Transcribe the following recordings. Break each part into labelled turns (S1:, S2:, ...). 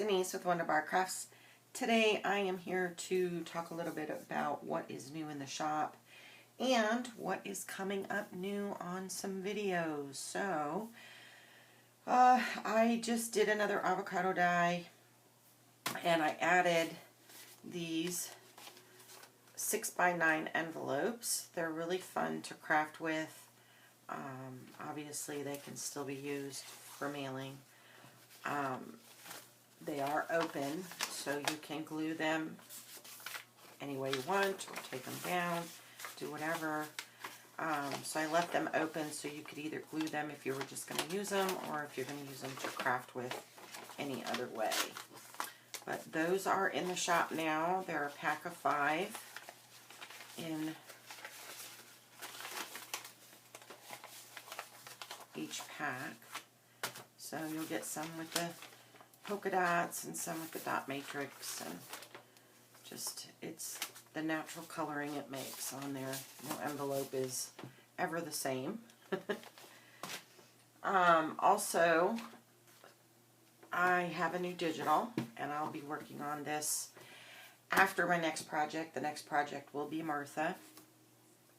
S1: Denise with Wondubar Crafts. Today I am here to talk a little bit about what is new in the shop and what is coming up new on some videos. So, I just did another avocado die and I added these 6x9 envelopes. They're really fun to craft with. Obviously they can still be used for mailing. They are open, so you can glue them any way you want, or take them down, do whatever. So I left them open so you could either glue them if you were just going to use them, or if you're going to use them to craft with any other way. But those are in the shop now. They're a pack of 5 in each pack. So you'll get some with the polka dots and some with the dot matrix, and just it's the natural coloring it makes on there. No envelope is ever the same. Also, I have a new digital, and I'll be working on this after my next project. The next project will be Martha.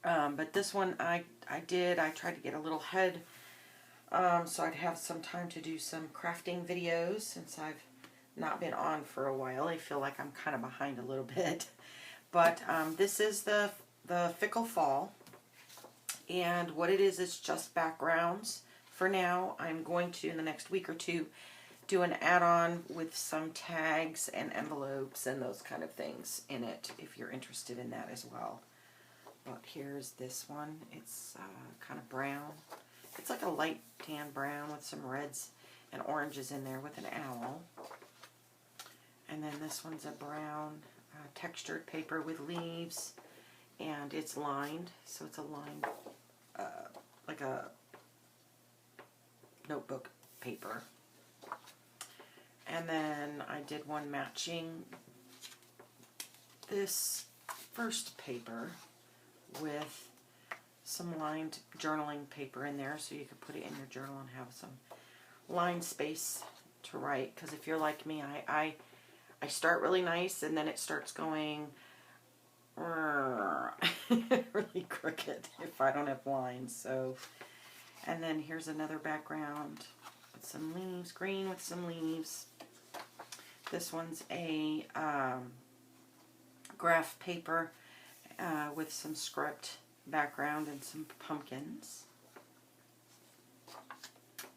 S1: But this one I tried to get a little head so I'd have some time to do some crafting videos since I've not been on for a while. I feel like I'm kind of behind a little bit. But this is the Fickle Fall. And what it is just backgrounds. For now, I'm going to, in the next week or two, do an add-on with some tags and envelopes and those kind of things in it, if you're interested in that as well. But here's this one. It's kind of brown. It's like a light tan brown with some reds and oranges in there with an owl. And then this one's a brown textured paper with leaves, and it's lined. So it's a lined, like a notebook paper. And then I did one matching this first paper with some lined journaling paper in there, so you could put it in your journal and have some line space to write. Because if you're like me, I start really nice and then it starts going really crooked if I don't have lines. So, and then here's another background with some leaves, green with some leaves. This one's a graph paper with some script background and some pumpkins,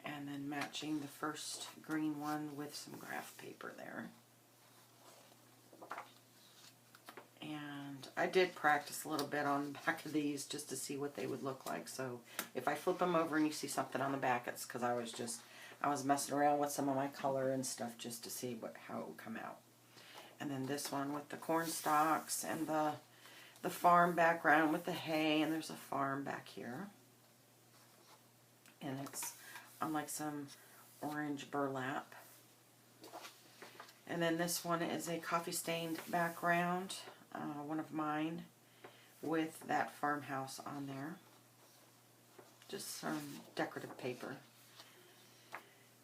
S1: and then matching the first green one with some graph paper there. And I did practice a little bit on the back of these just to see what they would look like. So if I flip them over and you see something on the back, it's because I was messing around with some of my color and stuff just to see how it would come out. And then this one with the corn stalks and the farm background with the hay, and there's a farm back here. And it's on like some orange burlap. And then this one is a coffee stained background, one of mine, with that farmhouse on there. Just some decorative paper.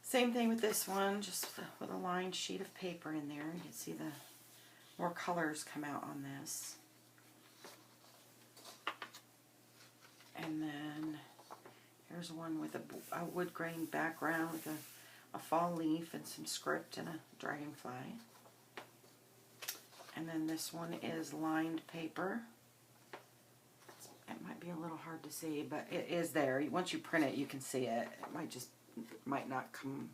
S1: Same thing with this one, just with a lined sheet of paper in there. You can see the more colors come out on this. And then here's one with a wood grain background with a fall leaf and some script and a dragonfly. And then this one is lined paper. It might be a little hard to see, but it is there. Once you print it, you can see it. It might not come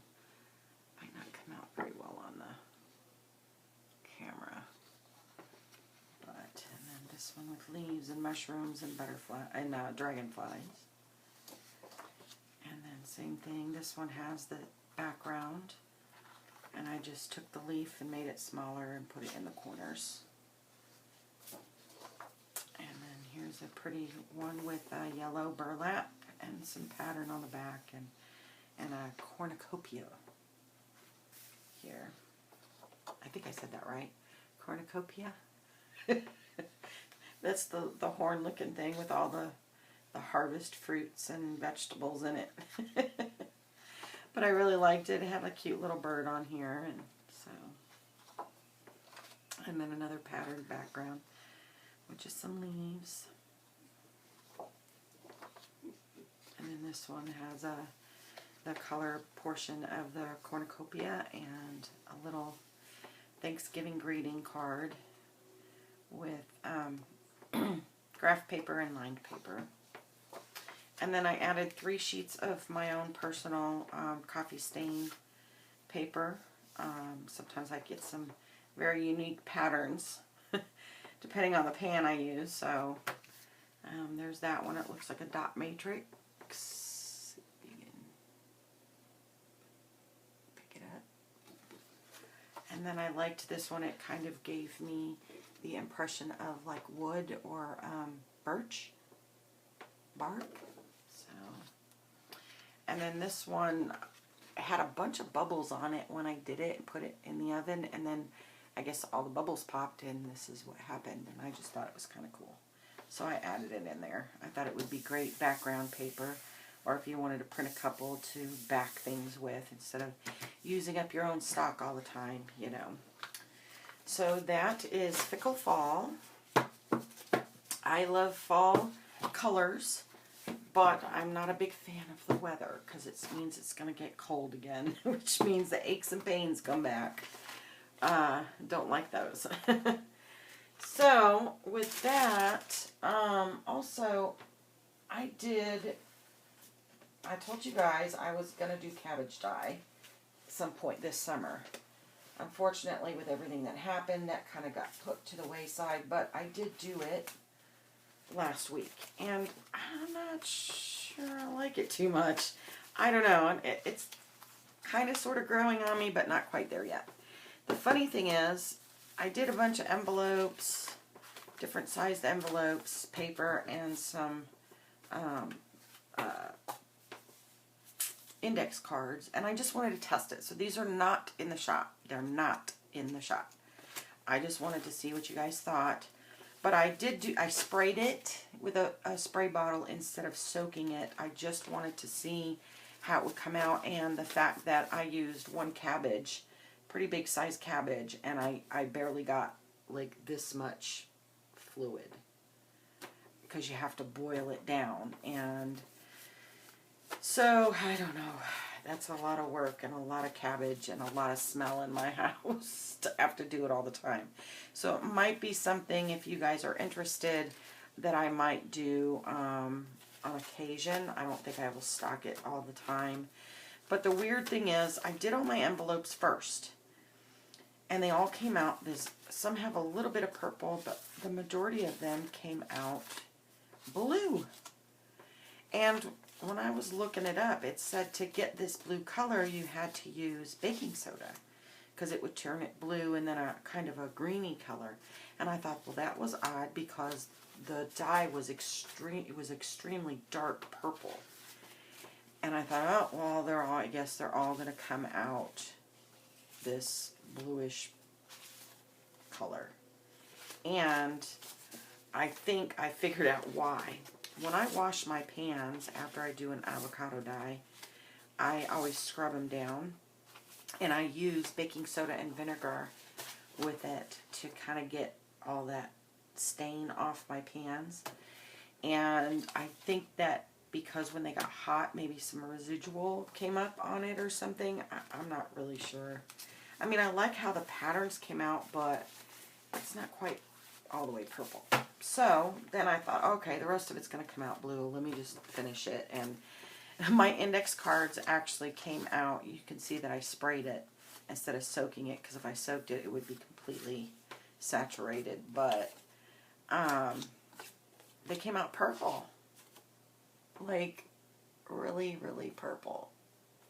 S1: out very well on the camera. And then this one with leaves and mushrooms and butterfly and dragonflies. And then same thing. This one has the background, and I just took the leaf and made it smaller and put it in the corners. And then here's a pretty one with a yellow burlap and some pattern on the back, and a cornucopia here. I think I said that right. Cornucopia. That's the horn looking thing with all the harvest fruits and vegetables in it. But I really liked it. It had a cute little bird on here, and so And then another patterned background, which is some leaves. And then this one has the color portion of the cornucopia and a little Thanksgiving greeting card with graph paper and lined paper. And then I added 3 sheets of my own personal coffee stain paper. Sometimes I get some very unique patterns depending on the pan I use. So there's that one. It looks like a dot matrix. See if you can pick it up. And then I liked this one. It kind of gave me the impression of like wood or birch bark. So, and then this one had a bunch of bubbles on it when I did it and put it in the oven, and then I guess all the bubbles popped and this is what happened, and I just thought it was kind of cool. So I added it in there. I thought it would be great background paper, or if you wanted to print a couple to back things with instead of using up your own stock all the time, you know. So that is Fickle Fall. I love fall colors, but I'm not a big fan of the weather because it means it's going to get cold again, which means the aches and pains come back. Don't like those. So with that, also I told you guys I was going to do cabbage dye at some point this summer. Unfortunately, with everything that happened, that kind of got put to the wayside, but I did do it last week, and I'm not sure I like it too much. I don't know. It's kind of sort of growing on me, but not quite there yet. The funny thing is, I did a bunch of envelopes, different sized envelopes, paper, and some index cards, and I just wanted to test it. So these are not in the shop. They're not in the shop. I just wanted to see what you guys thought. But I sprayed it with a spray bottle instead of soaking it. I just wanted to see how it would come out, and the fact that I used one cabbage, pretty big size cabbage, and I barely got like this much fluid because you have to boil it down. And so I don't know, that's a lot of work and a lot of cabbage and a lot of smell in my house to have to do it all the time. So it might be something, if you guys are interested, that I might do on occasion. I don't think I will stock it all the time. But the weird thing is, I did all my envelopes first, and they all came out. Some have a little bit of purple, but the majority of them came out blue. And when I was looking it up, it said to get this blue color, you had to use baking soda because it would turn it blue and then a kind of a greeny color. And I thought, well, that was odd because the dye was extremely dark purple. And I thought, oh, well, I guess they're all going to come out this bluish color. And I think I figured out why. When I wash my pans after I do an avocado dye, I always scrub them down, and I use baking soda and vinegar with it to kind of get all that stain off my pans. And I think that because when they got hot, maybe some residual came up on it or something. I'm not really sure. I mean, I like how the patterns came out, but it's not quite all the way purple. So then I thought, okay, the rest of it's going to come out blue. Let me just finish it. And my index cards actually came out. You can see that I sprayed it instead of soaking it, because if I soaked it, it would be completely saturated. But they came out purple. Like, really, really purple.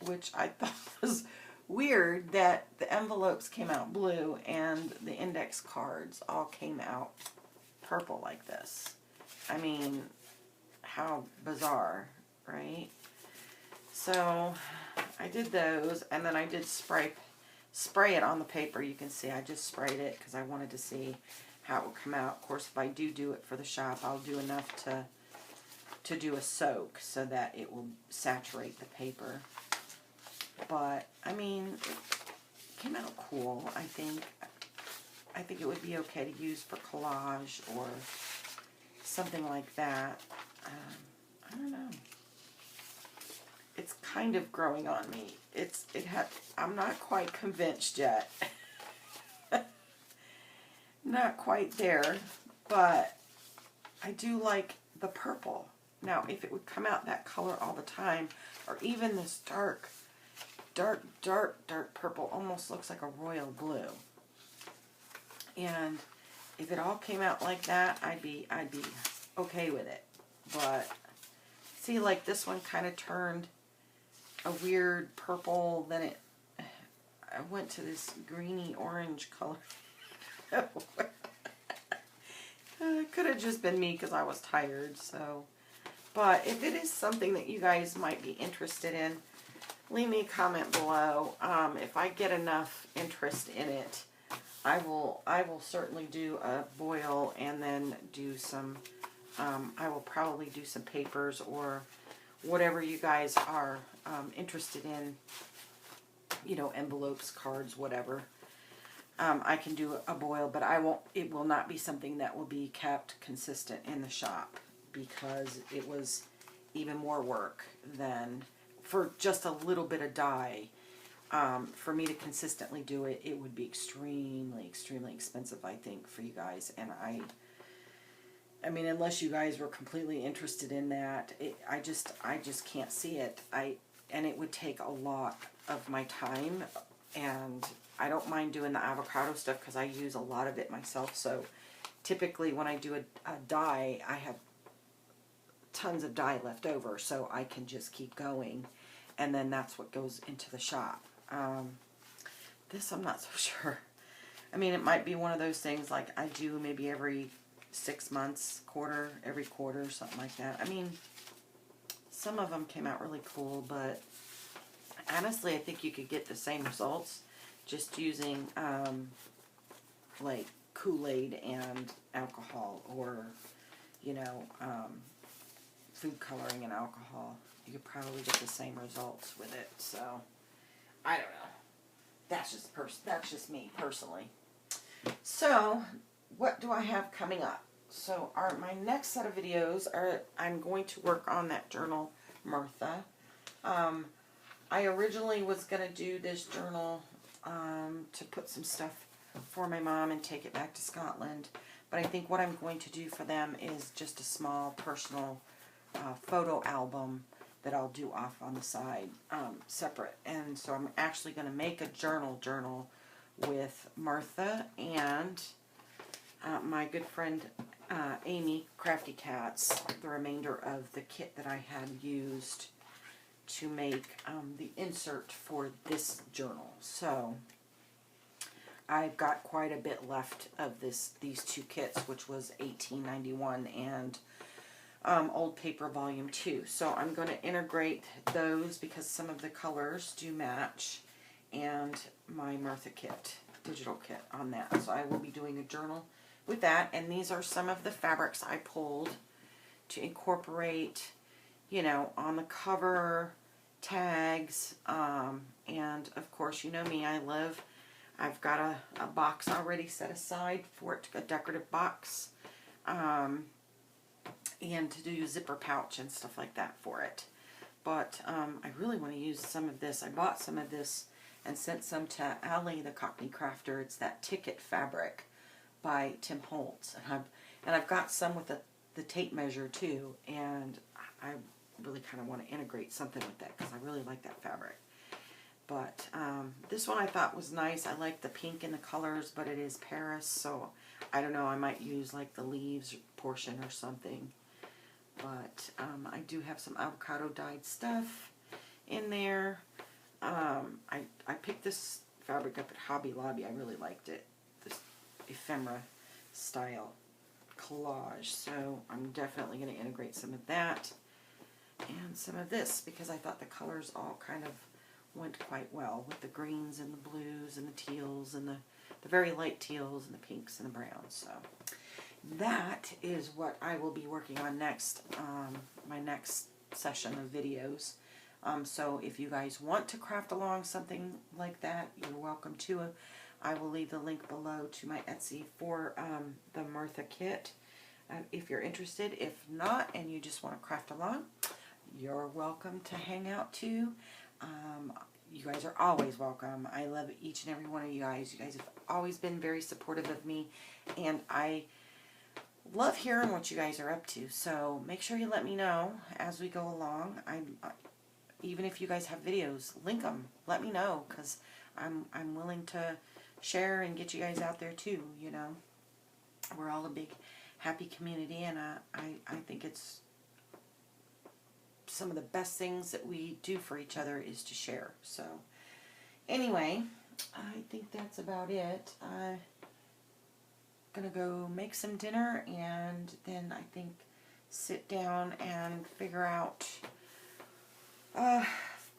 S1: Which I thought was weird, that the envelopes came out blue and the index cards all came out purple like this. I mean, how bizarre, right? So I did those, and then I did spray it on the paper. You can see I just sprayed it because I wanted to see how it would come out. Of course, if I do it for the shop, I'll do enough to do a soak so that it will saturate the paper. But I mean, it came out cool, I think. I think it would be okay to use for collage or something like that. I don't know. It's kind of growing on me. I'm not quite convinced yet. Not quite there, but I do like the purple. Now, if it would come out that color all the time, or even this dark purple, almost looks like a royal blue. And if it all came out like that, I'd be okay with it. But see, like this one kind of turned a weird purple, then I went to this greeny orange color. It could have just been me because I was tired, so. But if it is something that you guys might be interested in, leave me a comment below. If I get enough interest in it, I will certainly do a boil and then do some, I will probably do some papers or whatever you guys are interested in, you know, envelopes, cards, whatever. I can do a boil, but it will not be something that will be kept consistent in the shop, because it was even more work than, for just a little bit of dye, for me to consistently do it, it would be extremely expensive, I think, for you guys. And I mean, unless you guys were completely interested in that, I just can't see it. And it would take a lot of my time, and I don't mind doing the avocado stuff because I use a lot of it myself. So typically when I do a dye, I have tons of dye left over, so I can just keep going, and then that's what goes into the shop. This I'm not so sure. I mean, it might be one of those things like I do maybe every 6 months, every quarter, something like that. I mean, some of them came out really cool, but honestly, I think you could get the same results just using like Kool-Aid and alcohol, or, you know, food coloring and alcohol. You could probably get the same results with it. So I don't know. That's just me personally. So what do I have coming up? So my next set of videos are, I'm going to work on that journal, Martha. I originally was going to do this journal to put some stuff for my mom and take it back to Scotland. But I think what I'm going to do for them is just a small personal photo album that I'll do off on the side, separate. And so I'm actually going to make a journal with Martha and my good friend Amy, Crafty Cats, the remainder of the kit that I had used to make the insert for this journal. So I've got quite a bit left of these two kits, which was $18.91 and Old Paper Volume 2. So I'm going to integrate those because some of the colors do match, and my Martha kit, digital kit on that. So I will be doing a journal with that, and these are some of the fabrics I pulled to incorporate, you know, on the cover, tags, and of course, you know me, I've got a box already set aside for it, a decorative box, and to do a zipper pouch and stuff like that for it. But I really want to use some of this. I bought some of this and sent some to Allie, the Cockney Crafter. It's that Ticket fabric by Tim Holtz, and I've got some with the tape measure too, and I really kind of want to integrate something with that because I really like that fabric. But this one I thought was nice. I like the pink in the colors, but it is Paris, so I don't know, I might use like the leaves portion or something. But I do have some avocado dyed stuff in there. I picked this fabric up at Hobby Lobby. I really liked it, this ephemera style collage. So I'm definitely going to integrate some of that and some of this because I thought the colors all kind of went quite well with the greens and the blues and the teals and the very light teals and the pinks and the browns. So that is what I will be working on next, my next session of videos. So if you guys want to craft along something like that, you're welcome to. I will leave the link below to my Etsy for the Martha kit if you're interested. If not, and you just want to craft along, you're welcome to hang out too. You guys are always welcome. I love each and every one of you guys. You guys have always been very supportive of me, and I love hearing what you guys are up to. So make sure you let me know as we go along. Even if you guys have videos, link them. Let me know, because I'm willing to share and get you guys out there too. You know, we're all a big happy community, and I think it's some of the best things that we do for each other is to share. So anyway, I think that's about it. I'm gonna go make some dinner, and then I think sit down and figure out,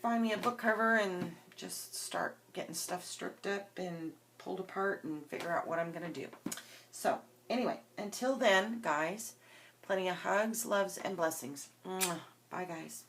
S1: find me a book cover and just start getting stuff stripped up and pulled apart and figure out what I'm gonna do. So anyway, until then, guys, plenty of hugs, loves, and blessings. Mwah. Bye, guys.